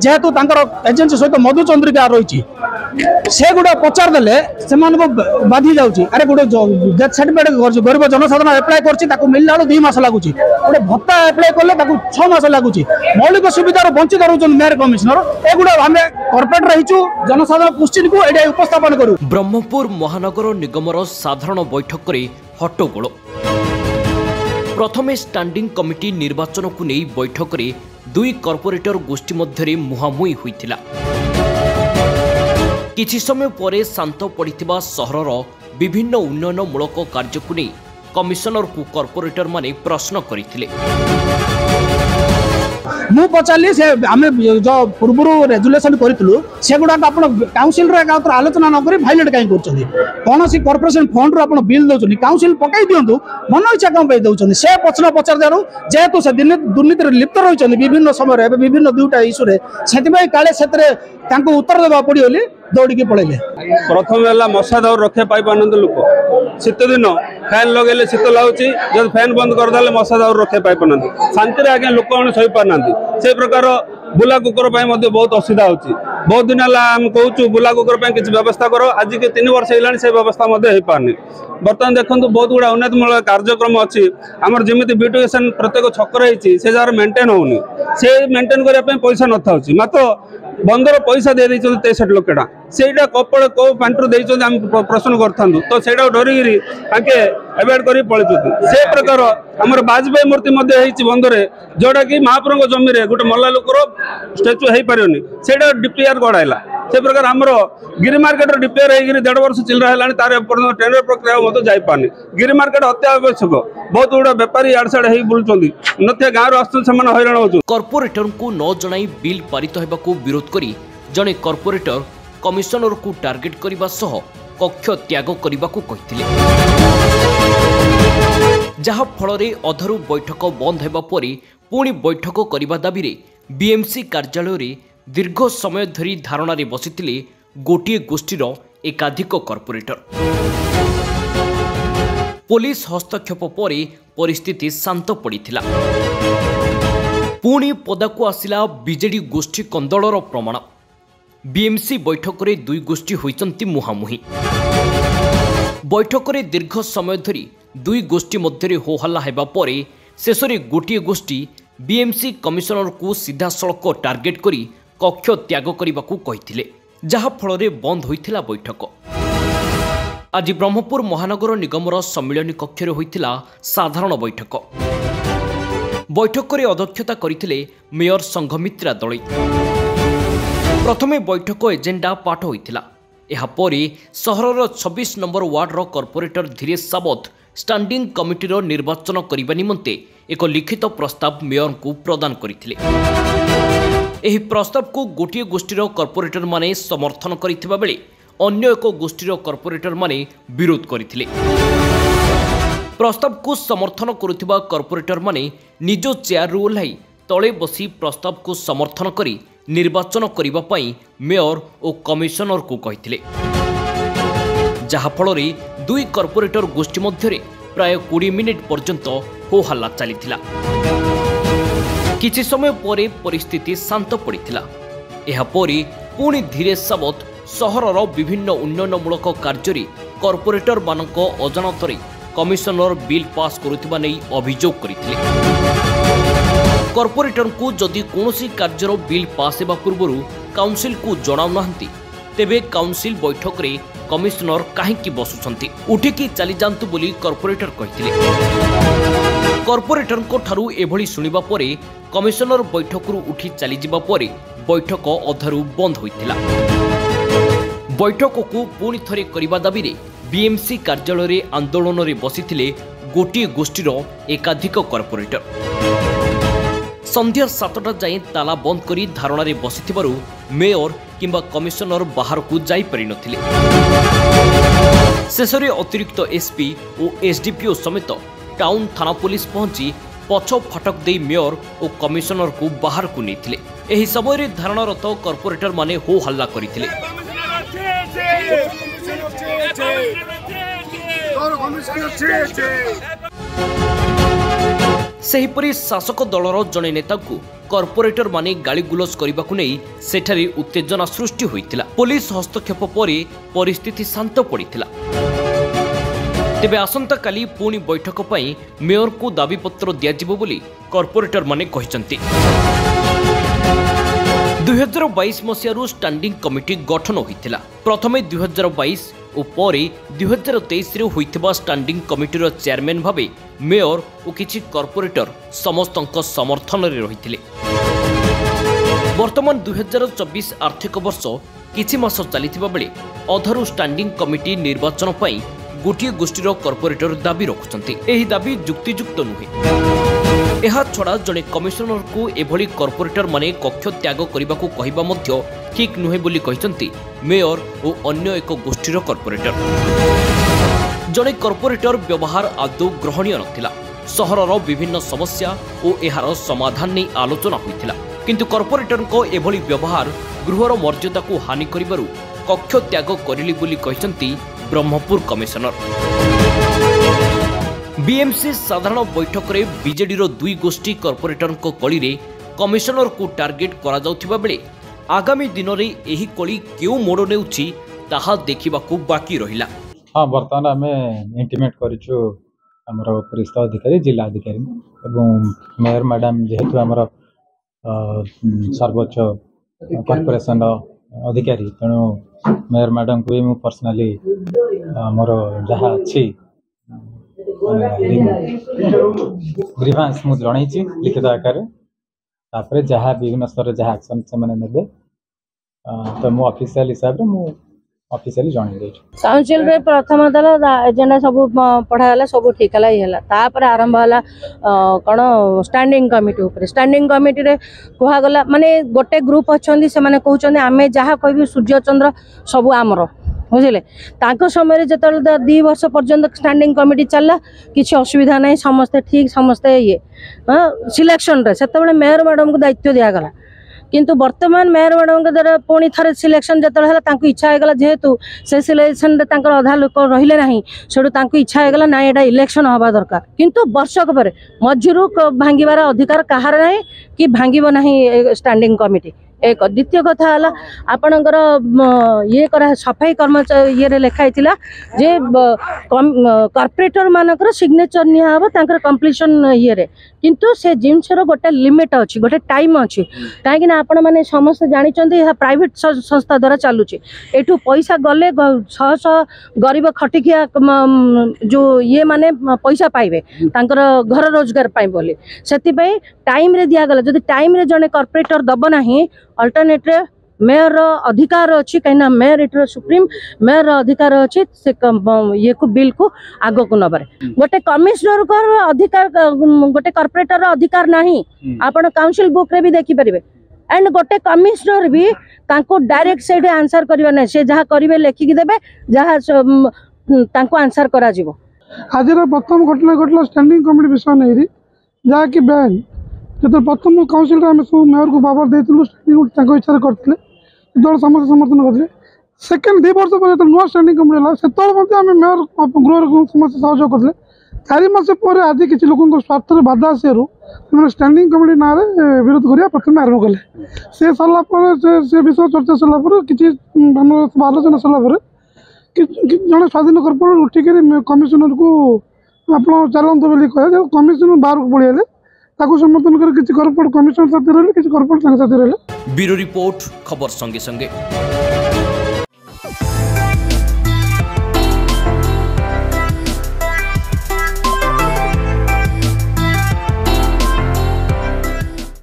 जेहेतु एजेंसी सहित मधुचंद्रिका रही से गुड़ा पचारदे से बाधि जाऊँगी अरे गोटे डेथ सर्टिफिकेट गरीब जनसाधारण एप्लाय कर मिलला 2 मास लगुच गोटे भत्ता एप्लाय कले 6 मास लगुच मौलिक सुविधार वंचित रोचन मेयर कमिशनर एगुड़ा आम कर्पोरेट रहीचु जनसाधारण क्वेश्चन को ये उपस्थापन करूँ। ब्रह्मपुर महानगर निगमर साधारण बैठक में हट्टगोल प्रथमे स्टैंडिंग कमिटी निर्वाचन को नहीं बैठक में 2 कॉर्पोरेटर गोष्ठी मध्य मुहांमुही होइतिला। किछि समय परे शांत पड़िथिबा सहरर विभिन्न उन्नयनमूलक कार्य को नहीं कमिशनर को कॉर्पोरेटर माने प्रश्न करथिले। मु पचारि से आम जो पूर्व रेजुलेसन करूँ से गुड़ाक आप काउनसिल आलोचना नक भाइलेट कहीं कौन सी कॉर्पोरेशन फंड रू आप बिल दौरान काउनसिल पकई दिंतु मन इच्छा कौन दौरान से प्रश्न पचार जेहेतु से दुर्नीति लिप्त रही विभिन्न समय विभिन्न 2टा इश्यू से काले से उत्तर देवा पड़ी बोली दौड़ी पड़े। प्रथम है मशा दाउर रक्षा पाई पार लोक शीत दिन फैन लगे शीत लगुच जब फैन बंद करदे मशा दाउर रक्षा पाई पार शांति आगे लोक मैंने सही पार से प्रकार बुला कुकुर बहुत असुविधा होची बहुत दिन है कहूँ बुला कुकुर किसी व्यवस्था करो आज के 3 वर्ष है से व्यवस्था हो पारनी। बर्तमान देखो बहुत गुड़ा उन्नतिमूलक कार्यक्रम अच्छी आमर जमी ब्यूटिफिकेशन प्रत्येक छक रही से जगह मेंटेन होनी से मेंटेन करने पैसा न था मात्र बंदर पैसा दे 63 लाख टका सेटा कपड़ कौ पांटू देम प्रश्न करूँ तो से डरिकी एवॉइड कर पलि से प्रकार आमर वाजपेयी मूर्ति बंदरे जोटा कि महाप्रभु जमी गोटे मल्ला लोकर स्टाच्यू हो पारे से डीपीआर गढ़ाला से प्रकार आमर गिरी मार्केट डीपीआर हो 1.5 वर्ष चिल्ला है तार टेंडर प्रक्रिया जापारनी गिरी मार्केट अत्यावश्यक बहुत गुड़ा बेपारी आड़ साड़ हो बुलूँ नथिया गाँव आसान हैरान हो। कॉर्पोरेटर को न जनाई बिल पारित होगा विरोध करी जड़े कॉर्पोरेटर कमिशनर को टार्गेट करने सह कक्ष त्याग करने को कहिथिले जहा फल अधरू बैठक बंद होगा परी पुणी बैठक करने दाबी रे बीएमसी कार्यालय दीर्घ समय धरी धारणा बसिथिले गोटे गोष्ठीर एकाधिक कॉर्पोरेटर। पुलिस हस्तक्षेप पर परिस्थिति शांत पड़िथिला पुणी पदाकू आसिला बीजेडी गोष्ठी कंदलर प्रमाण बीएमसी बैठक में 2 गोष्ठी होइचंती मुहांमुही बैठक में दीर्घ समय धरी 2 गोष्ठी मध्य होहल्ला हेबा परे शेषरे गोटे गोष्ठी बीएमसी कमिशनर को सीधासलख टार्गेट करी कक्ष त्याग करने को कहिथिले जहा फल बंद होइथिला बैठक। आज ब्रह्मपुर महानगर निगमर सम्मिलनी कक्ष होइथिला साधारण बैठक बैठक में अध्यक्षता करथिले मेयर संघमित्रा दलई। प्रथमे बैठक एजेंडा पाठ होइथिला एहापरे सहरर 26 नंबर वार्डर कॉर्पोरेटर धीरेश सावत स्टैंडिंग कमिटीर निर्वाचन करने निमंते एक लिखित प्रस्ताव मेयर को प्रदान करथिले। एही प्रस्ताव को गोटे गोष्ठीर कॉर्पोरेटर माने समर्थन करिथिबा बेले अन्य एक गोष्ठीर कॉर्पोरेटर माने विरोध करथिले। प्रस्ताव को समर्थन करुथिबा कॉर्पोरेटर माने निज चेयर रु ओह्लाई तले बसी प्रस्ताव को समर्थन करी निर्वाचन करिबा पई मेयर और कमिशनर को कहिथिले जहा फल 2 कॉर्पोरेटर गोष्ठी मध्य प्राय 20 मिनिट पर्यंत हो-हल्ला चलीथिला। किछि समय परे परिस्थिति शांत पड़िथिला एहापरे पुणी धीरेश सावत सहरर विभिन्न उन्नयनमूलक कार्य कॉर्पोरेटर मानक अजाणतरे कमिशनर बिल पास करुथिबा नै अभियोग करथिले। कॉर्पोरेटर को जदि कोनोसी कार्यर बिल पास हेबा पूर्व काउंसिल को जणाउ नाहंती तेबे काउंसिल बैठक रे कमिशनर काहेकि बसुछंती उठिकी चली जांतु बोली कॉर्पोरेटर कहिथिले। कॉर्पोरेटर को ठारू एभली सुनिबा परे कमिशनर बैठक रु उठी चली जिबा परे बैठक अधरू बंद होइतिला। बैठक को पुणी थरे करिबा दाबी रे बीएमसी कार्यालय रे आंदोलन रे बसिथिले गोटे गोष्ठीर एकाधिक कॉर्पोरेटर। संध्या 7टा जाए ताला बंद करी धारणा रे बसिथिबारु मेयर किंबा कमिशनर बाहर को जाई पारि नथिले। शेषरे अतिरिक्त एसपी और एसडीपीओ समेत टाउन थाना पुलिस पहुंची पछ फाटक दे मेयर और कमिशनर को बाहर को नेथिले। एही समय धारणारत कॉर्पोरेटर माने हो हल्ला करथिले। सेहीपरि शासक दलर जणे नेताଙ୍କୁ कॉर्पोरेटर माने गालीगुलज करने नहीं सेठारे उत्तेजना सृष्टि होइतिला। पुलिस हस्तक्षेप पर परिस्थिति शांत पड़िथिला। तेबे आसंता काली पुणी बैठक पई मेयर को दाबीपत्र दियाजिबो बोली कॉर्पोरेटर माने कहिसंती। 2022 मसियारू स्टैंडिंग कमिटी गठन होइतिला। प्रथमे 2022 और परे 2023 रे होइतिबा स्टैंडिंग कमिटीर चेयरमैन भाबे मेयर और किछि कॉर्पोरेटर समस्तक समर्थन रे रहिथिले। वर्तमान 2024 आर्थिक वर्ष किछि मास चलिथिबा बेले अधरू स्टैंडिंग कमिटी निर्वाचन पई गोटे गोष्ठीर कॉर्पोरेटर दाबी रखुचंती। एही दाबी युक्तियुक्त नुहे। एहा छड़ा जने कमिशनर को एभली कॉर्पोरेटर माने कक्ष त्याग करने को कहबा मध्य ठीक नुहे बोली कहिसंती मेयर और अन्य एक गोष्ठीर कॉर्पोरेटर। जने कॉर्पोरेटर व्यवहार आदौ ग्रहणीय नथिला। सहरर विभिन्न समस्या और एहार समाधान नहीं आलोचना होइथिला, किंतु कॉर्पोरेटर को एभली व्यवहार गृहर मर्यादा को हानि करिबारु कक्ष त्याग करिली बोली कहिसंती ब्रह्मपुर कमिशनर। बीएमसी साधारण बैठक रे बीजेडीर दुई गोष्ठी कॉर्पोरेटर को कली रे कमिशनर को टार्गेट करा जाउथिबा बेले आगामी दिन रे एही कली केउ मोड़ नेउछि ताहा देखिबाकू बाकी रहिला। हाँ, बर्तमान आम इंटिमेट करूँ आमर वरिष्ठ अधिकारी जिला अधिकारी एवं मेयर मैडम जेहेतु आमर सर्वोच्च कॉर्पोरेशन अधिकारी तेणु मेयर मैडम को भी पर्सनाली मोर जहाँ अच्छी ग्रीवांस मुझे जनई लिखित आकार तापर जहाँ विभिन्न स्तर जहाँ एक्शन से ने तो मो ऑफिशियल हिसाब से ऑफिशियली जन काउंसिल रे प्रथम दल एजेंडा सब पढ़ाला सब ठीक है तापर आरंभ है कौन स्टैंडिंग कमिटी ऊपर। स्टैंडिंग कमिटी रे कहा गला माने गोटे ग्रुप अच्छे से माने कहउछन्ते आमे जहाँ कहबी सूर्य चंद्र सब आमर बुझे समय जो 2 वर्ष पर्यंत स्टैंडिंग कमिटी चलला किसी असुविधा नहीं, समस्ते ठीक समस्ते ये सिलेक्शन रे से मेयर मैडम को दायित्व दिगला। किंतु वर्तमान मेयर मैडम के द्वारा पुणी थे सिलेक्शन जो इच्छा होगा जेहेतु से सिलेक्शन अधा लोक रहिले नहीं सेठू इच्छा होगा ना यहाँ इलेक्शन हवा दरकार, किंतु वर्षक पर मझीरू भांगार अधिकार कहार ना कि भांगब ना स्टैंडिंग कमिटी। एक द्वितीय कथा है आपणकर ये करा सफाई कर्मचारी ये लिखाई जे कॉर्पोरेटर मानकर सिग्नेचर निहब कंप्लीशन ये किंतु से जिनसर गोटे लिमिट अच्छी गोटे टाइम अच्छी कहीं आपण मैंने समस्त जानते प्राइवेट संस्था द्वारा चलुची एठू पैसा गले 600 गरीब खटिकिया जो ये माने पैसा पाइबे तांकर घर रोजगार पाई बोली से टाइम रे दिगला जदि टाइम रे जने कॉर्पोरेटर दब नाही अल्टरनेट मेयर अधिकार अच्छी कहीं मेयर इटर सुप्रीम मेयर अधिकार अच्छी से ये को बिल को आग को नबार गोटे कमिश्नर को अधिकार गोटे कॉर्पोरेटर अधिकार नहीं आपण काउंसिल बुक रे भी देखि परिबे एंड गोटे कमिश्नर भी तांको डायरेक्ट से आंसर करबे नै से जहाँ करिवे लेखिक देबे जहाँ तांको आंसर करा जिवो। आज प्रथम घटना घटला स्टैंडिंग कमिटी विषय नहीं जहाँ कि बैन जो प्रथम काउंसिल आम सब मेयर को पावर देलु स्टैंडिंग इच्छा करते दल समस्त समर्थन करते सेकेंड 2 वर्ष पर नुआ स्टैंडिंग कमिटी है आम मेयर गृह समस्त सहयोग करते 4 मास पर आज किसी लोक स्वार्थ बाधा आसार स्टैंडिंग कमिटी ना विरोध करने प्रथम आरंभ कले से सरला से विषय चर्चा सरला किसी आलोचना सरला जड़े स्वाधीन कॉर्पोरेटर उठिक कमिशनर को आप चलते बोली कहे कमिशनर बाहर को पड़े समर्थन कर किसी कॉर्पोरेट कमिशनर साथी रहे किसी कॉर्पोरेट साथी रहे। ब्यूरो रिपोर्ट खबर संगे संगे।